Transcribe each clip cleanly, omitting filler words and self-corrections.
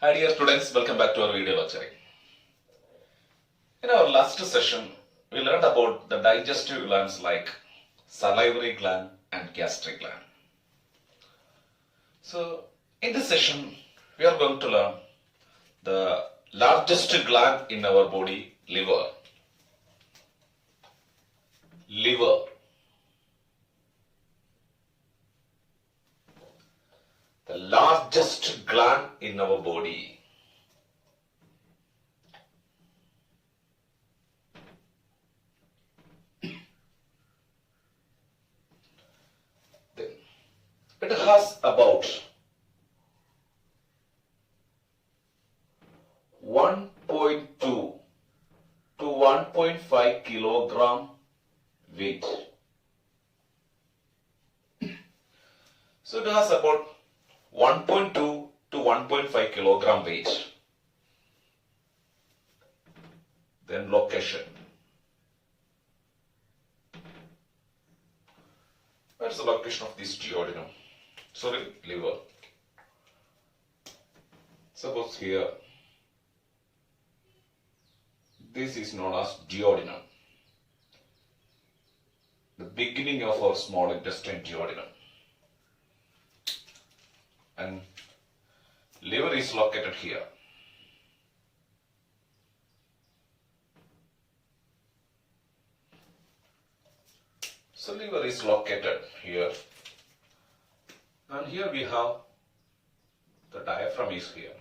Hi dear students, welcome back to our video lecturing. In our last session, we learned about the digestive glands like salivary gland and gastric gland. So, in this session, we are going to learn the largest gland in our body, liver. Liver. The largest gland in our body. It has about 1.2 to 1.5 kilogram weight. So it has about 1.2 to 1.5 kilogram weight. Then location. Where is the location of this duodenum? Sorry, liver. Suppose here, this is known as duodenum. The beginning of our small intestine, duodenum. And liver is located here. So liver is located here. And here we have the diaphragm is here.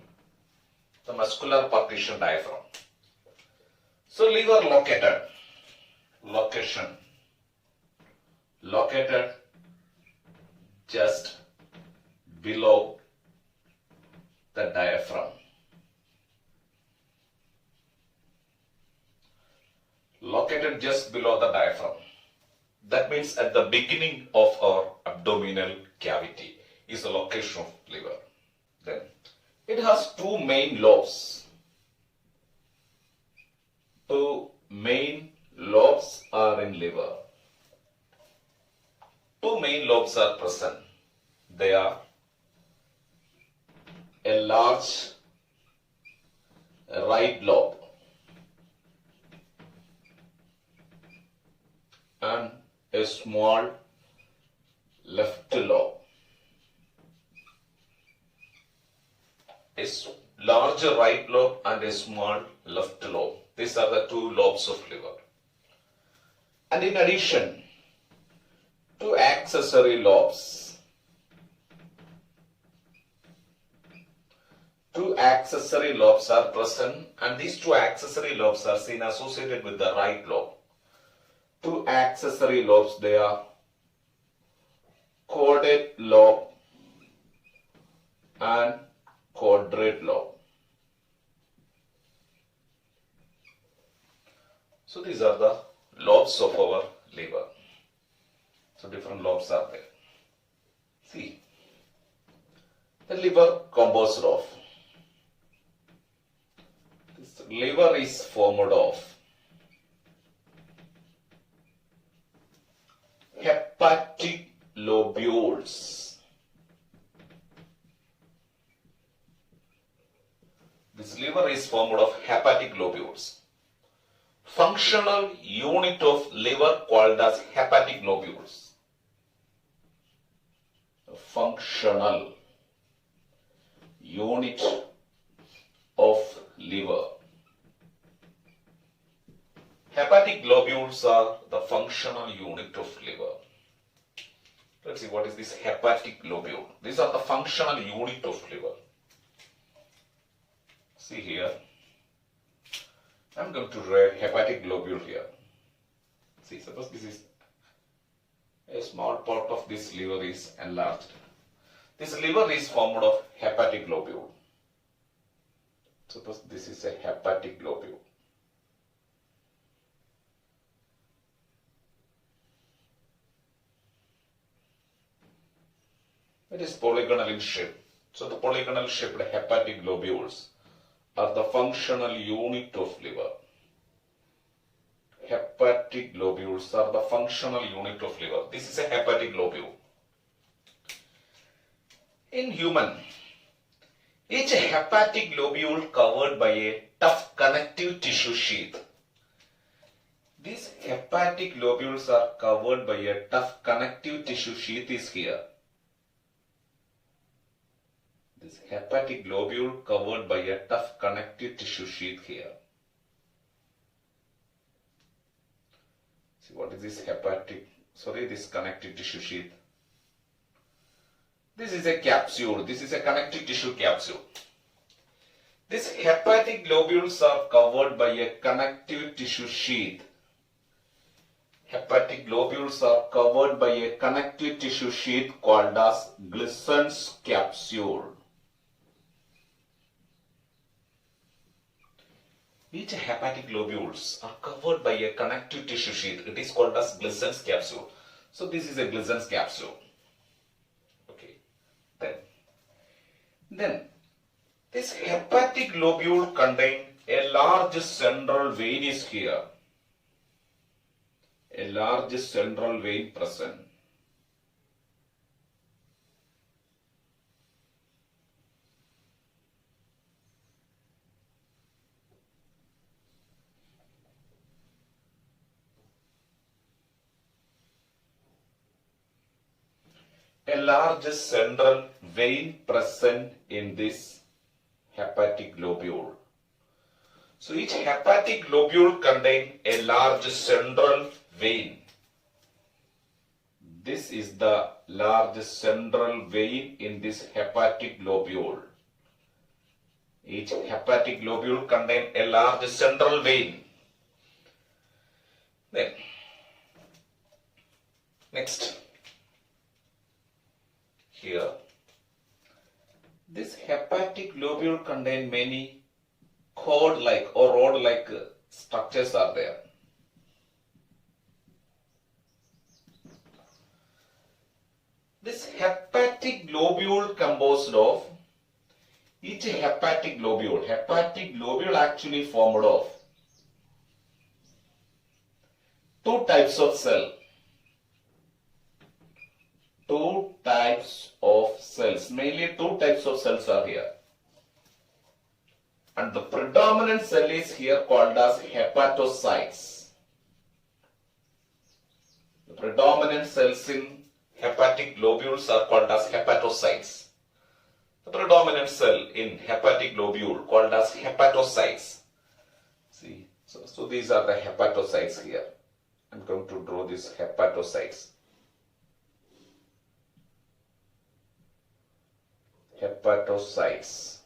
The muscular partition diaphragm. So liver located. Location. Located just below the diaphragm. Located just below the diaphragm. That means at the beginning of our abdominal cavity is the location of liver. Then it has two main lobes. Two main lobes are in liver. Two main lobes are present. They are a large right lobe and a small left lobe. A larger right lobe and a small left lobe. These are the two lobes of liver. And in addition, two accessory lobes. Two accessory lobes are present, and these two accessory lobes are seen associated with the right lobe. Two accessory lobes, they are caudate lobe and quadrate lobe. So these are the lobes of our liver. So different lobes are there. See, the liver composed of, this liver is formed of hepatic lobules. This liver is formed of hepatic lobules. Functional unit of liver called as hepatic lobules. Functional unit of liver. Hepatic lobules are the functional unit of liver. Let's see what is this hepatic lobule. These are the functional unit of liver. See here. I'm going to write hepatic lobule here. See, suppose this is a small part of this liver is enlarged. This liver is formed of hepatic lobule. Suppose this is a hepatic lobule. It is polygonal in shape. So the polygonal shaped hepatic lobules are the functional unit of liver. Hepatic lobules are the functional unit of liver. This is a hepatic lobule. In human, Each hepatic lobule covered by a tough connective tissue sheath. These hepatic lobules are covered by a tough connective tissue sheath is here. This hepatic lobule covered by a tough connective tissue sheath here. See, what is this this connective tissue sheath? This is a capsule. This is a connective tissue capsule. These hepatic lobules are covered by a connective tissue sheath. Hepatic lobules are covered by a connective tissue sheath called as Glissen's capsule. Each hepatic lobules are covered by a connective tissue sheath. It is called as Glissen's capsule. So this is a Glissen's capsule. Okay. Then this hepatic lobule contains a large central vein is here. A large central vein present. A large central vein present in this hepatic lobule. So each hepatic lobule contains a large central vein. This is the large central vein in this hepatic lobule. Each hepatic lobule contains a large central vein. Then, next, here, this hepatic lobule contains many cord-like or rod-like structures are there. This hepatic lobule composed of each hepatic lobule actually formed of two types of cell. Two types of cells, mainly two types of cells are here. And the predominant cell is here called as hepatocytes. The predominant cells in hepatic lobules are called as hepatocytes. The predominant cell in hepatic lobule called as hepatocytes. See, so these are the hepatocytes here. I'm going to draw these hepatocytes. Hepatocytes.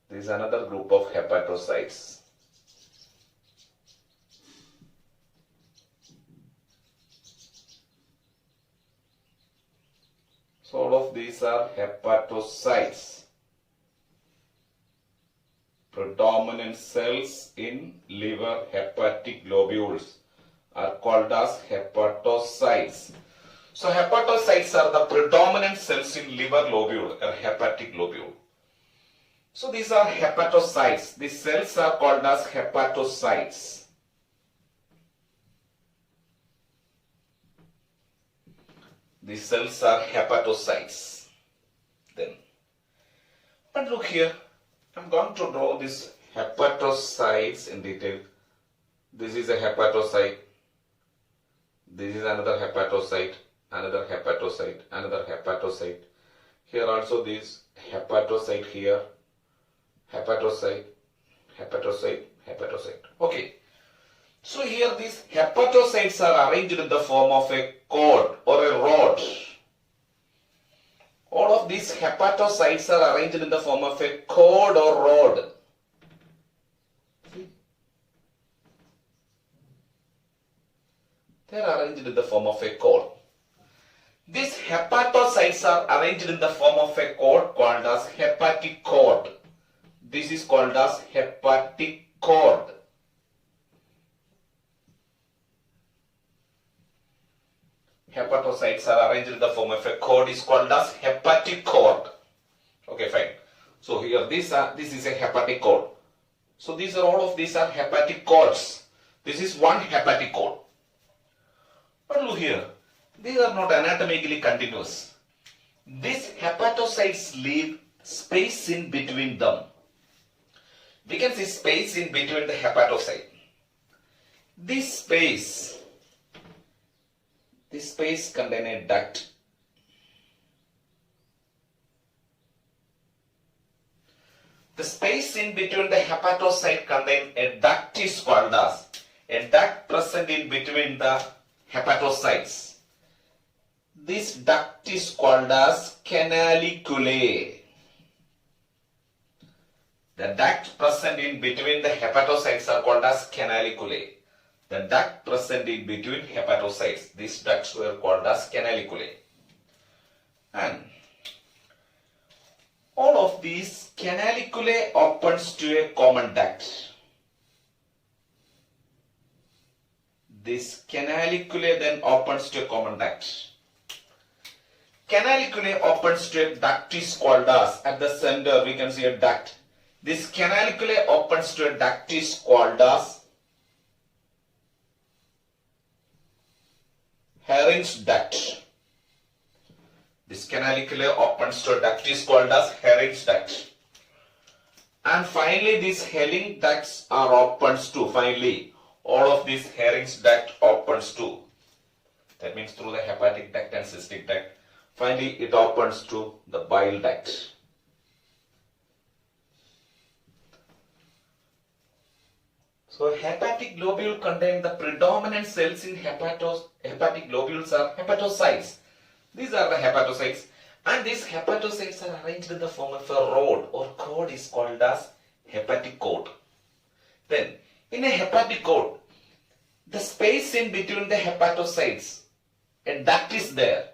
This is another group of hepatocytes. So all of these are hepatocytes. Predominant cells in liver hepatic lobules are called as hepatocytes. So hepatocytes are the predominant cells in liver lobule or hepatic lobule. So these are hepatocytes. These cells are called as hepatocytes. These cells are hepatocytes. Then, but look here, I'm going to draw these hepatocytes in detail. This is a hepatocyte. This is another hepatocyte, another hepatocyte, another hepatocyte. Here also this hepatocyte here, hepatocyte, hepatocyte, hepatocyte. Okay. So here these hepatocytes are arranged in the form of a cord or a rod. All of these hepatocytes are arranged in the form of a cord or rod. They are arranged in the form of a cord. These hepatocytes are arranged in the form of a cord called as hepatic cord. This is called as hepatic cord. Hepatocytes are arranged in the form of a cord is called as hepatic cord. Okay, fine. So here this is a hepatic cord. So all of these are hepatic cords. This is one hepatic cord. But look here, these are not anatomically continuous. These hepatocytes leave space in between them. We can see space in between the hepatocyte. This space contains a duct. The space in between the hepatocyte contains a duct is called as a duct present in between the hepatocytes. This duct is called as canaliculae. The duct present in between the hepatocytes are called as canaliculae. The duct present in between hepatocytes, these ducts were called as canaliculae. And all of these canaliculae opens to a common duct. This canaliculae then opens to a common duct. Canaliculae opens to a duct is called as, at the center we can see a duct. This canaliculae opens to a duct is called as Hering's duct. This canaliculae opens to a duct is called as Hering's duct. And finally these Herring ducts are opens to, finally all of these Hering's duct opens to. That means through the hepatic duct and cystic duct. Finally it opens to the bile duct. So hepatic globule contain the predominant cells in hepatic globules are hepatocytes. These are the hepatocytes, and these hepatocytes are arranged in the form of a rod or cord is called as hepatic cord. Then in a hepatic cord, the space in between the hepatocytes, a duct is there.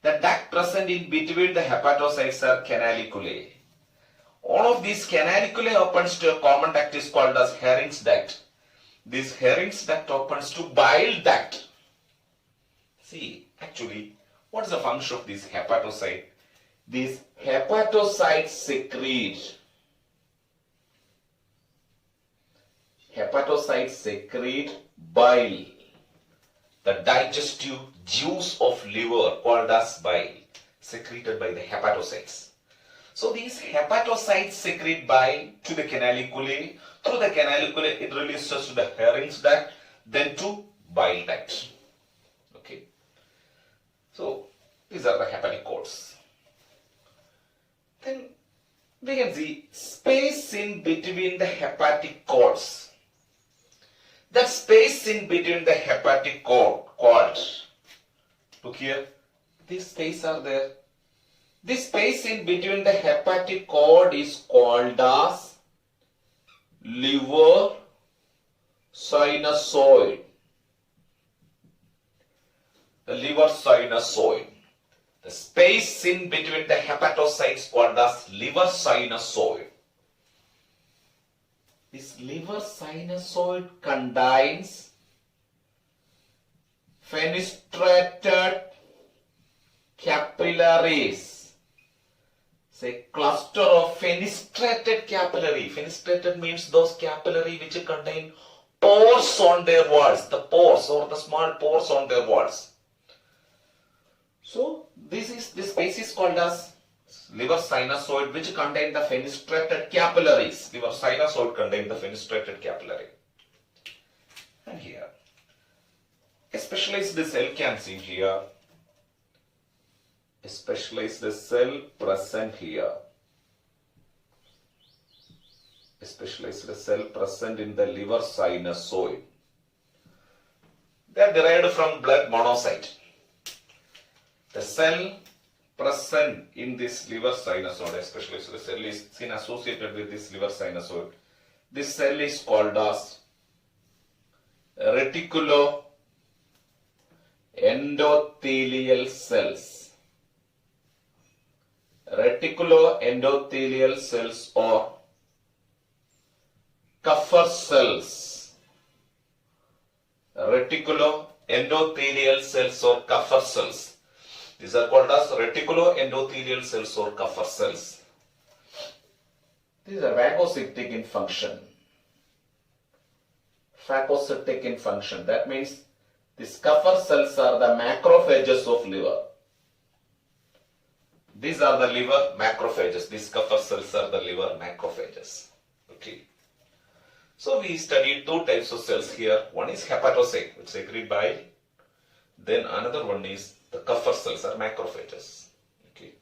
The duct present in between the hepatocytes are canaliculae. All of these canaliculae opens to a common duct is called as Hering's duct. This Hering's duct opens to bile duct. See, actually, what is the function of this hepatocyte? These hepatocytes secrete. Hepatocytes secrete bile, the digestive juice of liver called as bile, secreted by the hepatocytes. So these hepatocytes secrete bile to the canaliculae. Through the canaliculae, it releases to the Hering's duct, then to bile duct. Okay. So these are the hepatic cords. Then we can see space in between the hepatic cords. That space in between the hepatic cord. Look here. This space are there. This space in between the hepatic cord is called as liver sinusoid. The liver sinusoid. The space in between the hepatocytes called as liver sinusoid. This liver sinusoid contains fenestrated capillaries. Say cluster of fenestrated capillary. Fenestrated means those capillary which contain pores on their walls. The pores or the small pores on their walls. So this space is called as liver sinusoid, which contain the fenestrated capillaries. Liver sinusoid contain the fenestrated capillary. And here, a specialized cell can see here. A specialized cell present here. A specialized cell present in the liver sinusoid. They are derived from blood monocyte. The cell present in this liver sinusoid, especially the cell is seen associated with this liver sinusoid. This cell is called as reticuloendothelial cells. Reticuloendothelial cells or Kupffer cells. Reticuloendothelial cells or Kupffer cells. These are called as reticuloendothelial cells or Kupffer cells. These are phagocytic in function. Phagocytic in function. That means these Kupffer cells are the macrophages of liver. These are the liver macrophages. These Kupffer cells are the liver macrophages. Okay. So we studied two types of cells here. One is hepatocyte, which secrete bile. Then another one is the Kupffer cells are macrophages. Okay.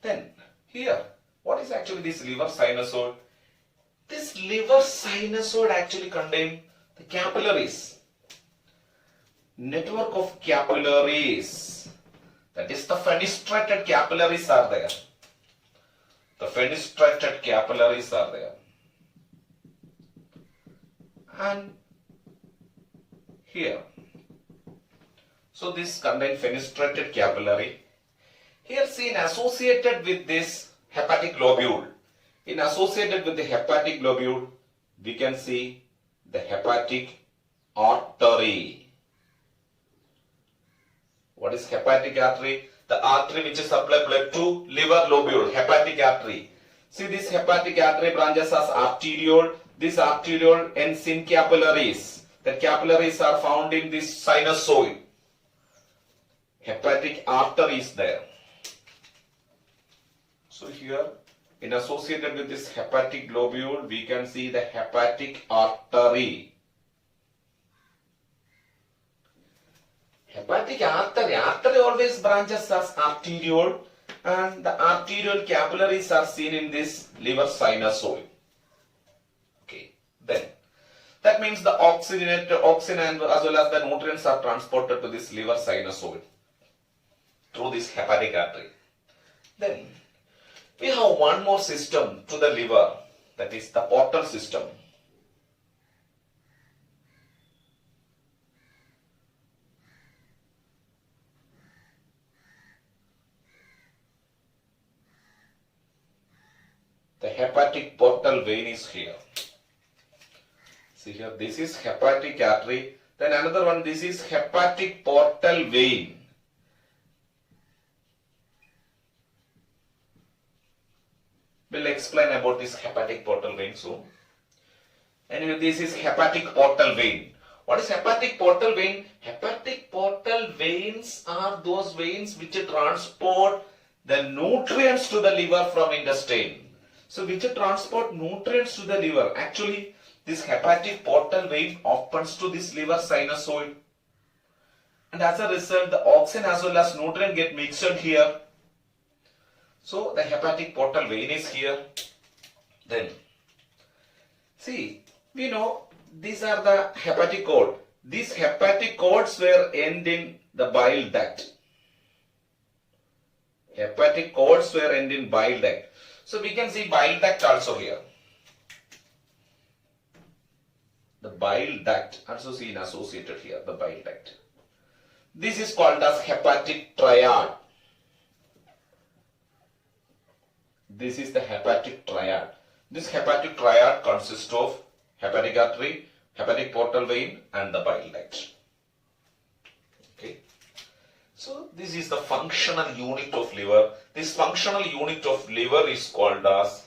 Then here, what is actually this liver sinusoid? This liver sinusoid actually contains the capillaries. Network of capillaries. That is, the fenestrated capillaries are there. The fenestrated capillaries are there. And here. So this contains fenestrated capillary. Here seen associated with this hepatic lobule. In associated with the hepatic lobule, we can see the hepatic artery. What is hepatic artery? The artery which is supply blood to liver lobule, hepatic artery. See, this hepatic artery branches as arteriole. This arteriole ends in capillaries. The capillaries are found in this sinusoid. Hepatic artery is there. So here, in associated with this hepatic lobule, we can see the hepatic artery. Hepatic artery always branches as arteriole, and the arterial capillaries are seen in this liver sinusoid. Okay, then that means the oxygen and as well as the nutrients are transported to this liver sinusoid through this hepatic artery. Then we have one more system to the liver, that is the portal system. The hepatic portal vein is here. See here, this is hepatic artery. Then another one, this is hepatic portal vein. We'll explain about this hepatic portal vein soon. Anyway, this is hepatic portal vein. What is hepatic portal vein? Hepatic portal veins are those veins which transport the nutrients to the liver from intestine. So which transport nutrients to the liver. Actually, this hepatic portal vein opens to this liver sinusoid. And as a result, the oxygen as well as nutrient get mixed here. So the hepatic portal vein is here. Then, see, we know these are the hepatic cord. These hepatic cords were end in the bile duct. Hepatic cords were end in bile duct. So we can see bile duct also here. The bile duct also seen associated here, the bile duct. This is called as hepatic triad. This is the hepatic triad. This hepatic triad consists of hepatic artery, hepatic portal vein and the bile duct. Okay. So this is the functional unit of liver. This functional unit of liver is called as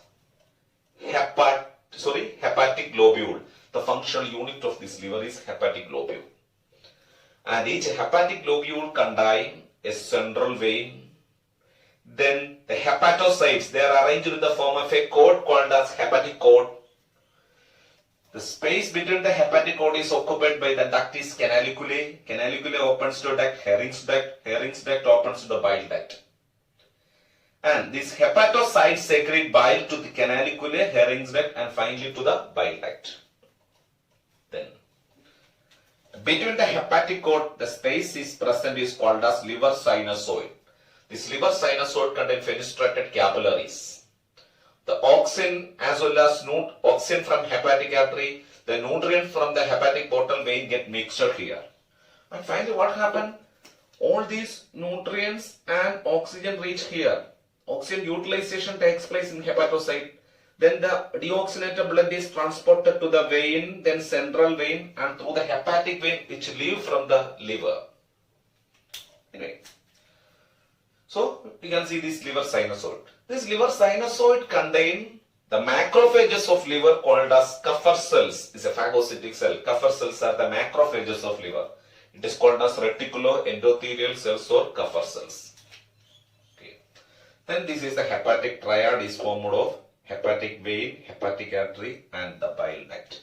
hepatic lobule. The functional unit of this liver is hepatic lobule. And each hepatic lobule contains a central vein. Then the hepatocytes, they are arranged in the form of a cord called as hepatic cord. The space between the hepatic cord is occupied by the duct is canaliculae. Canaliculae opens to duct, Hering's duct opens to the bile duct. And these hepatocytes secrete bile to the canaliculae, Hering's duct and finally to the bile duct. Then, between the hepatic cord, the space is present is called as liver sinusoid. This liver sinusoid contains fenestrated capillaries. The oxygen as well as oxygen from hepatic artery, the nutrient from the hepatic portal vein get mixed here. And finally what happened? All these nutrients and oxygen reach here. Oxygen utilization takes place in hepatocyte. Then the deoxygenated blood is transported to the vein, then central vein and through the hepatic vein which leave from the liver. Anyway. So you can see this liver sinusoid. This liver sinusoid contains the macrophages of liver called as Kupffer cells. It's a phagocytic cell. Kupffer cells are the macrophages of liver. It is called as reticuloendothelial cells or Kupffer cells. Okay. Then this is the hepatic triad is formed of hepatic vein, hepatic artery and the bile duct.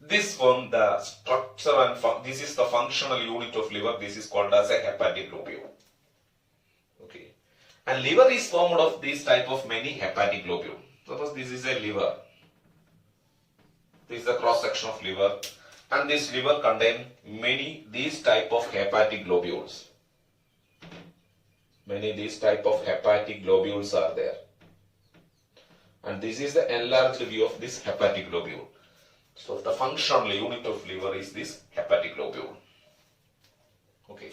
This form the structure and this is the functional unit of liver. This is called as a hepatic lobule. Okay. And liver is formed of this type of many hepatic lobule. Suppose this is a liver. This is the cross section of liver, and this liver contain many these type of hepatic globules. Many these type of hepatic globules are there. And this is the enlarged view of this hepatic globule. So the functional unit of liver is this hepatic globule. Okay.